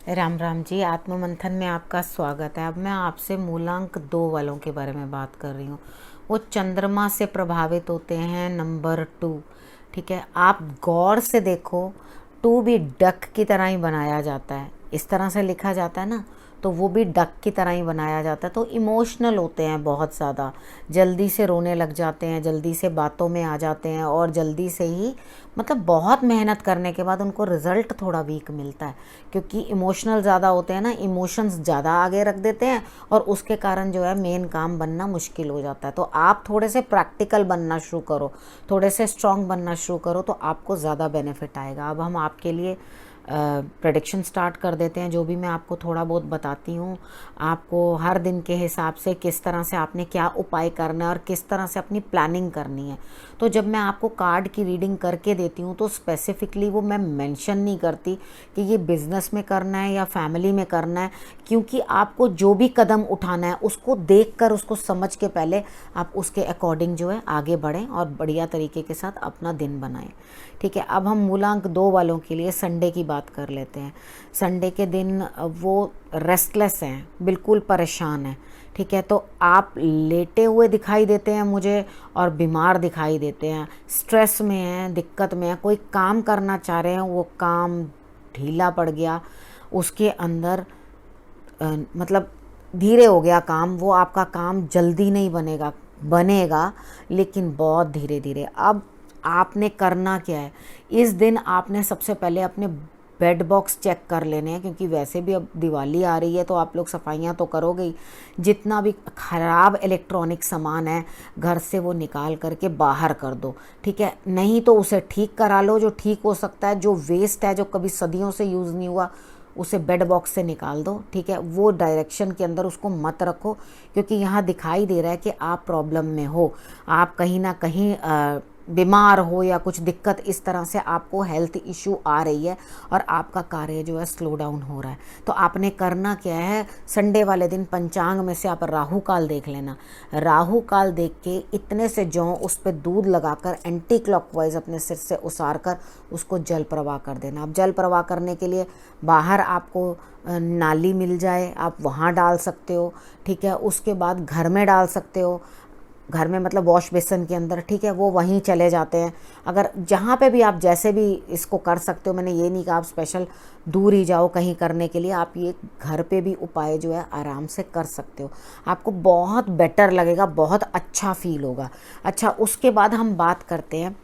राम राम जी। आत्म मंथन में आपका स्वागत है। अब मैं आपसे मूलांक 2 वालों के बारे में बात कर रही हूँ। वो चंद्रमा से प्रभावित होते हैं, नंबर 2। ठीक है, आप गौर से देखो, 2 भी डक की तरह ही बनाया जाता है। इस तरह से लिखा जाता है ना, तो वो भी डक की तरह ही बनाया जाता है। तो इमोशनल होते हैं बहुत ज़्यादा, जल्दी से रोने लग जाते हैं, जल्दी से बातों में आ जाते हैं, और जल्दी से ही मतलब बहुत मेहनत करने के बाद उनको रिज़ल्ट थोड़ा वीक मिलता है, क्योंकि इमोशनल ज़्यादा होते हैं ना, इमोशंस ज़्यादा आगे रख देते हैं, और उसके कारण जो है मेन काम बनना मुश्किल हो जाता है। तो आप थोड़े से प्रैक्टिकल बनना शुरू करो, थोड़े से स्ट्रॉन्ग बनना शुरू करो, तो आपको ज़्यादा बेनिफिट आएगा। अब हम आपके लिए प्रेडिक्शन स्टार्ट कर देते हैं। जो भी मैं आपको थोड़ा बहुत बताती हूँ, आपको हर दिन के हिसाब से किस तरह से आपने क्या उपाय करना है और किस तरह से अपनी प्लानिंग करनी है। तो जब मैं आपको कार्ड की रीडिंग करके देती हूँ तो स्पेसिफिकली वो मैं मेंशन नहीं करती कि ये बिज़नेस में करना है या फैमिली में करना है, क्योंकि आपको जो भी कदम उठाना है उसको देख कर, उसको समझ के पहले आप उसके अकॉर्डिंग जो है आगे बढ़ें और बढ़िया तरीके के साथ अपना दिन बनाएं। ठीक है, अब हम मूलांक 2 वालों के लिए संडे की बात कर लेते हैं। संडे के दिन वो रेस्टलेस हैं, बिल्कुल परेशान हैं। ठीक है, तो आप लेटे हुए दिखाई देते हैं मुझे, और बीमार दिखाई देते हैं, स्ट्रेस में हैं, दिक्कत में हैं। कोई काम करना चाह रहे हैं, वो काम ढीला पड़ गया, उसके अंदर मतलब धीरे हो गया काम, वो आपका काम जल्दी नहीं बनेगा, बनेगा लेकिन बहुत धीरे धीरे। अब आपने करना क्या है, इस दिन आपने सबसे पहले अपने बेड बॉक्स चेक कर लेने हैं, क्योंकि वैसे भी अब दिवाली आ रही है तो आप लोग सफाइयाँ तो करोगे ही। जितना भी ख़राब इलेक्ट्रॉनिक सामान है घर से वो निकाल करके बाहर कर दो। ठीक है, नहीं तो उसे ठीक करा लो, जो ठीक हो सकता है। जो वेस्ट है, जो कभी सदियों से यूज़ नहीं हुआ, उसे बेड बॉक्स से निकाल दो। ठीक है, वो डायरेक्शन के अंदर उसको मत रखो, क्योंकि यहाँ दिखाई दे रहा है कि आप प्रॉब्लम में हो, आप कहीं ना कहीं बीमार हो, या कुछ दिक्कत इस तरह से आपको हेल्थ इशू आ रही है, और आपका कार्य जो है स्लो डाउन हो रहा है। तो आपने करना क्या है, संडे वाले दिन पंचांग में से आप राहु काल देख लेना। राहु काल देख के इतने से जौ उस पर दूध लगाकर एंटी क्लॉकवाइज अपने सिर से उसार कर उसको जल प्रवाह कर देना। अब जल प्रवाह करने के लिए बाहर आपको नाली मिल जाए, आप वहाँ डाल सकते हो। ठीक है, उसके बाद घर में डाल सकते हो, घर में मतलब वॉश बेसिन के अंदर। ठीक है, वो वहीं चले जाते हैं। अगर जहाँ पे भी आप जैसे भी इसको कर सकते हो, मैंने ये नहीं कहा आप स्पेशल दूर ही जाओ कहीं करने के लिए, आप ये घर पे भी उपाय जो है आराम से कर सकते हो। आपको बहुत बेटर लगेगा, बहुत अच्छा फील होगा। अच्छा, उसके बाद हम बात करते हैं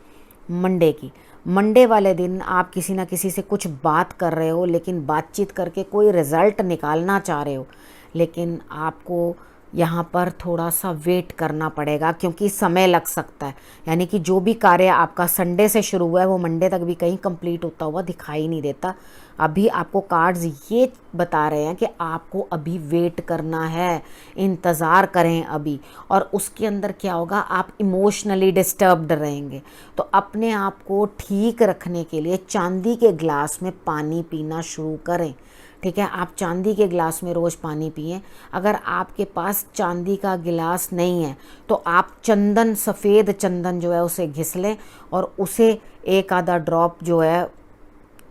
मंडे की। मंडे वाले दिन आप किसी ना किसी से कुछ बात कर रहे हो, लेकिन बातचीत करके कोई रिज़ल्ट निकालना चाह रहे हो, लेकिन आपको यहाँ पर थोड़ा सा वेट करना पड़ेगा, क्योंकि समय लग सकता है। यानी कि जो भी कार्य आपका संडे से शुरू हुआ है वो मंडे तक भी कहीं कंप्लीट होता हुआ दिखाई नहीं देता। अभी आपको कार्ड्स ये बता रहे हैं कि आपको अभी वेट करना है, इंतज़ार करें अभी। और उसके अंदर क्या होगा, आप इमोशनली डिस्टर्ब्ड रहेंगे। तो अपने आप को ठीक रखने के लिए चांदी के ग्लास में पानी पीना शुरू करें। ठीक है, आप चांदी के गिलास में रोज़ पानी पिएं। अगर आपके पास चांदी का गिलास नहीं है तो आप चंदन, सफ़ेद चंदन जो है उसे घिस लें, और उसे एक आधा ड्रॉप जो है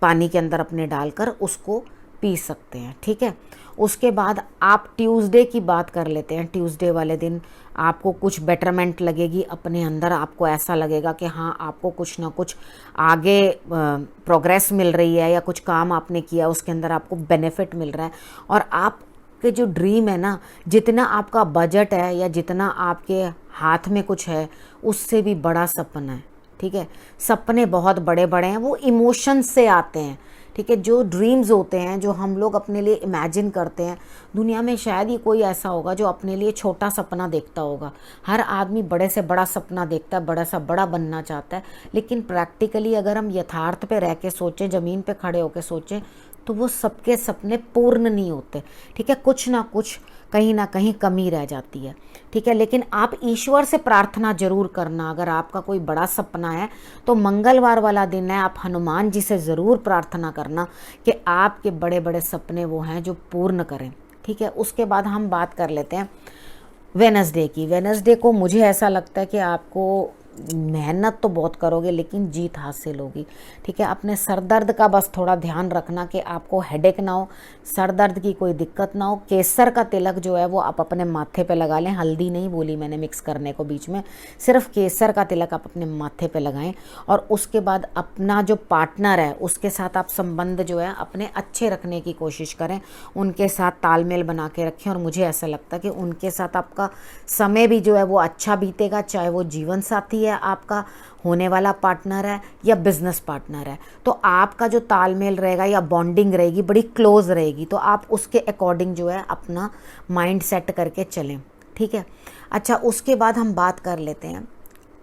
पानी के अंदर अपने डालकर उसको पी सकते हैं। ठीक है, उसके बाद आप ट्यूसडे की बात कर लेते हैं। ट्यूसडे वाले दिन आपको कुछ बेटरमेंट लगेगी अपने अंदर, आपको ऐसा लगेगा कि हाँ, आपको कुछ ना कुछ आगे प्रोग्रेस मिल रही है, या कुछ काम आपने किया उसके अंदर आपको बेनिफिट मिल रहा है। और आप के जो ड्रीम है ना, जितना आपका बजट है या जितना आपके हाथ में कुछ है, उससे भी बड़ा सपना है। ठीक है, सपने बहुत बड़े बड़े हैं, वो इमोशंस से आते हैं। ठीक है, जो ड्रीम्स होते हैं, जो हम लोग अपने लिए इमेजिन करते हैं, दुनिया में शायद ही कोई ऐसा होगा जो अपने लिए छोटा सपना देखता होगा। हर आदमी बड़े से बड़ा सपना देखता है, बड़ा सा बड़ा बनना चाहता है। लेकिन प्रैक्टिकली अगर हम यथार्थ पे रह के सोचें, ज़मीन पे खड़े होकर सोचें, तो वो सबके सपने पूर्ण नहीं होते। ठीक है, कुछ ना कुछ कहीं ना कहीं कमी रह जाती है। ठीक है, लेकिन आप ईश्वर से प्रार्थना जरूर करना। अगर आपका कोई बड़ा सपना है तो मंगलवार वाला दिन है, आप हनुमान जी से ज़रूर प्रार्थना करना कि आपके बड़े बड़े सपने वो हैं जो पूर्ण करें। ठीक है, उसके बाद हम बात कर लेते हैं वेनसडे की। वेनसडे को मुझे ऐसा लगता है कि आपको मेहनत तो बहुत करोगे लेकिन जीत हासिल होगी। ठीक है, अपने सर दर्द का बस थोड़ा ध्यान रखना कि आपको हेडेक ना हो, सर दर्द की कोई दिक्कत ना हो। केसर का तिलक जो है वो आप अपने माथे पे लगा लें, हल्दी नहीं बोली मैंने मिक्स करने को बीच में, सिर्फ केसर का तिलक आप अपने माथे पे लगाएं। और उसके बाद अपना जो पार्टनर है उसके साथ आप संबंध जो है अपने अच्छे रखने की कोशिश करें, उनके साथ तालमेल बना के रखें। और मुझे ऐसा लगता है कि उनके साथ आपका समय भी जो है वो अच्छा बीतेगा, चाहे वो जीवन साथी है, आपका होने वाला पार्टनर है या बिजनेस पार्टनर है। तो आपका जो तालमेल रहेगा या बॉन्डिंग रहेगी बड़ी क्लोज रहेगी, तो आप उसके अकॉर्डिंग जो है अपना माइंड सेट करके चलें। ठीक है, अच्छा उसके बाद हम बात कर लेते हैं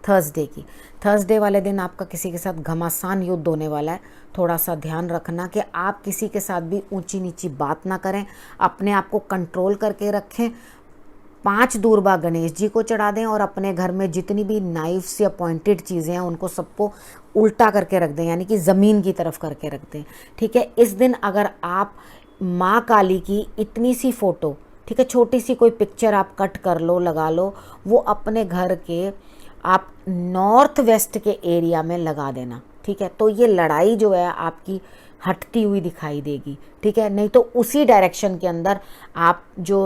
थर्सडे की। थर्सडे वाले दिन आपका किसी के साथ घमासान युद्ध होने वाला है। थोड़ा सा ध्यान रखना कि आप किसी के साथ भी ऊंची नीची बात ना करें, अपने आप को कंट्रोल करके रखें। 5 दूर्वा गणेश जी को चढ़ा दें और अपने घर में जितनी भी नाइफ्स या पॉइंटेड चीज़ें हैं उनको सबको उल्टा करके रख दें, यानी कि ज़मीन की तरफ करके रख दें। ठीक है, इस दिन अगर आप माँ काली की इतनी सी फ़ोटो, ठीक है, छोटी सी कोई पिक्चर आप कट कर लो, लगा लो, वो अपने घर के आप नॉर्थ वेस्ट के एरिया में लगा देना। ठीक है, तो ये लड़ाई जो है आपकी हटती हुई दिखाई देगी। ठीक है, नहीं तो उसी डायरेक्शन के अंदर आप जो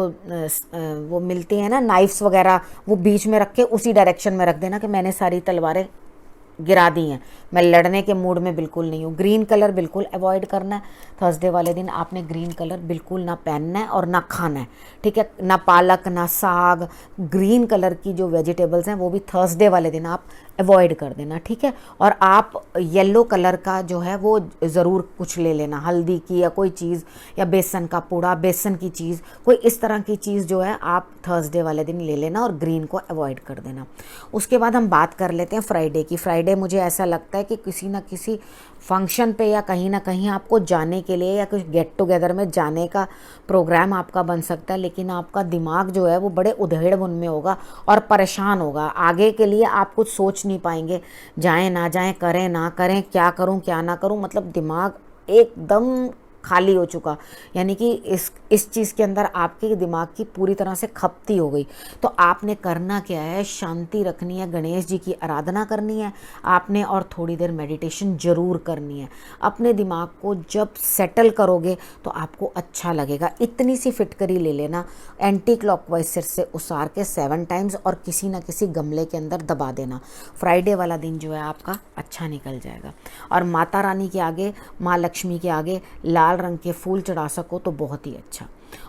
वो मिलती हैं ना नाइफ्स वगैरह, वो बीच में रख के उसी डायरेक्शन में रख देना कि मैंने सारी तलवारें गिरा दी हैं, मैं लड़ने के मूड में बिल्कुल नहीं हूँ। ग्रीन कलर बिल्कुल अवॉइड करना है। थर्सडे वाले दिन आपने ग्रीन कलर बिल्कुल ना पहनना है और ना खाना है। ठीक है, ना पालक ना साग, ग्रीन कलर की जो वेजिटेबल्स हैं वो भी थर्सडे वाले दिन आप अवॉइड कर देना। ठीक है, और आप येलो कलर का जो है वो ज़रूर कुछ ले लेना, हल्दी की या कोई चीज़, या बेसन का पूड़ा, बेसन की चीज़, कोई इस तरह की चीज़ जो है आप थर्सडे वाले दिन ले लेना और ग्रीन को अवॉइड कर देना। उसके बाद हम बात कर लेते हैं फ्राइडे की। फ्राइडे मुझे ऐसा लगता है कि किसी न किसी फंक्शन पे या कहीं ना कहीं आपको जाने के लिए या कुछ गेट टुगेदर में जाने का प्रोग्राम आपका बन सकता है, लेकिन आपका दिमाग जो है वो बड़े उधेड़-बुन में होगा और परेशान होगा। आगे के लिए आप कुछ सोच नहीं पाएंगे, जाएं ना जाएं, करें ना करें, क्या करूं क्या ना करूं, मतलब दिमाग एकदम खाली हो चुका, यानी कि इस चीज़ के अंदर आपके दिमाग की पूरी तरह से खपती हो गई। तो आपने करना क्या है, शांति रखनी है, गणेश जी की आराधना करनी है आपने, और थोड़ी देर मेडिटेशन ज़रूर करनी है। अपने दिमाग को जब सेटल करोगे तो आपको अच्छा लगेगा। इतनी सी फिटकरी ले लेना, एंटी क्लॉकवाइज सिर से उसार के 7 टाइम्स और किसी न किसी गमले के अंदर दबा देना। फ्राइडे वाला दिन जो है आपका अच्छा निकल जाएगा। और माता रानी के आगे, माँ लक्ष्मी के आगे लाल रंग के फूल चढ़ा सको तो बहुत ही अच्छा।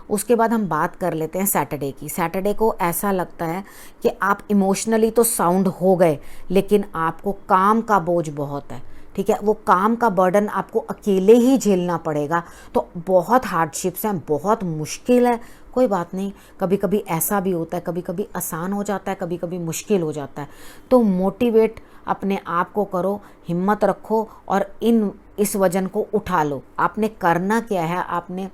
उसके बाद हम बात कर लेते हैं सैटरडे की। सैटरडे को ऐसा लगता है कि आप इमोशनली तो साउंड हो गए, लेकिन आपको काम का बोझ बहुत है। ठीक है, वो काम का बर्डन आपको अकेले ही झेलना पड़ेगा। तो बहुत हार्डशिप्स हैं, बहुत मुश्किल है। कोई बात नहीं, कभी कभी ऐसा भी होता है, कभी कभी आसान हो जाता है, कभी कभी मुश्किल हो जाता है। तो मोटिवेट अपने आप को करो, हिम्मत रखो और इस वजन को उठा लो। आपने करना क्या है, आपने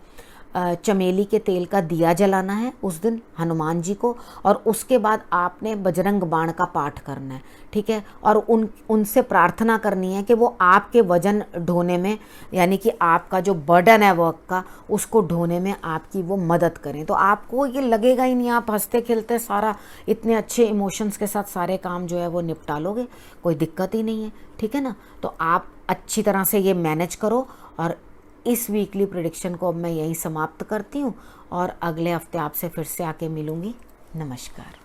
चमेली के तेल का दिया जलाना है उस दिन हनुमान जी को, और उसके बाद आपने बजरंग बाण का पाठ करना है। ठीक है, और उनसे प्रार्थना करनी है कि वो आपके वजन ढोने में, यानी कि आपका जो बर्डन है वर्क का, उसको ढोने में आपकी वो मदद करें। तो आपको ये लगेगा ही नहीं, आप हंसते खेलते सारा इतने अच्छे इमोशंस के साथ सारे काम जो है वो निपटा लोगे, कोई दिक्कत ही नहीं है। ठीक है ना, तो आप अच्छी तरह से ये मैनेज करो। और इस वीकली प्रेडिक्शन को अब मैं यहीं समाप्त करती हूँ और अगले हफ्ते आपसे फिर से आके मिलूँगी। नमस्कार।